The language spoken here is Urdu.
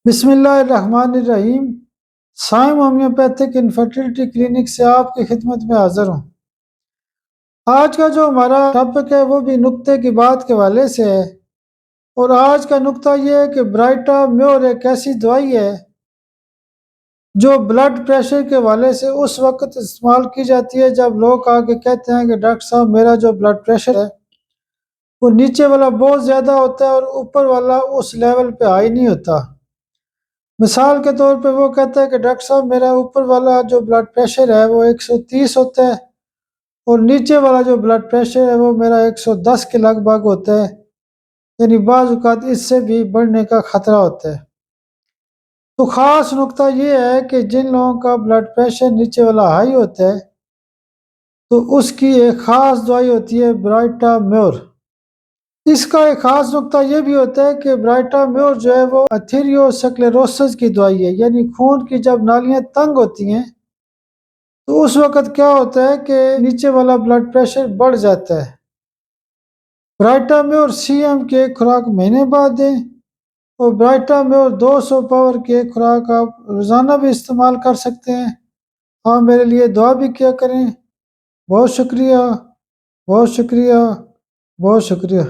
بسم اللہ الرحمن الرحیم۔ سائم ہومیوپیتھک انفرٹیلٹی کلینک سے آپ کی خدمت میں حاضر ہوں۔ آج کا جو ہمارا ٹاپک ہے وہ بھی نقطے کی بات کے حوالے سے ہے، اور آج کا نقطہ یہ ہے کہ برائٹا میور ایک ایسی دوائی ہے جو بلڈ پریشر کے حوالے سے اس وقت استعمال کی جاتی ہے جب لوگ آ کے کہتے ہیں کہ ڈاکٹر صاحب میرا جو بلڈ پریشر ہے وہ نیچے والا بہت زیادہ ہوتا ہے اور اوپر والا اس لیول پہ ہائی نہیں ہوتا۔ مثال کے طور پہ وہ کہتا ہے کہ ڈاکٹر صاحب میرا اوپر والا جو بلڈ پریشر ہے وہ 130 ہوتا ہے اور نیچے والا جو بلڈ پریشر ہے وہ میرا 110 کے لگ بھگ ہوتا ہے، یعنی بعض اوقات اس سے بھی بڑھنے کا خطرہ ہوتا ہے۔ تو خاص نقطہ یہ ہے کہ جن لوگوں کا بلڈ پریشر نیچے والا ہائی ہوتا ہے تو اس کی ایک خاص دوائی ہوتی ہے برائٹا میور۔ اس کا ایک خاص نقطہ یہ بھی ہوتا ہے کہ برائٹا میور جو ہے وہ ایتھیریوسکلیروسس کی دوائی ہے، یعنی خون کی جب نالیاں تنگ ہوتی ہیں تو اس وقت کیا ہوتا ہے کہ نیچے والا بلڈ پریشر بڑھ جاتا ہے۔ برائٹا میور سی ایم کی ایک خوراک مہینے بعد دیں، اور برائٹا میور 200 پاور کی ایک خوراک آپ روزانہ بھی استعمال کر سکتے ہیں۔ آپ میرے لیے دعا بھی کیا کریں۔ بہت شکریہ، بہت شکریہ، بہت شکریہ۔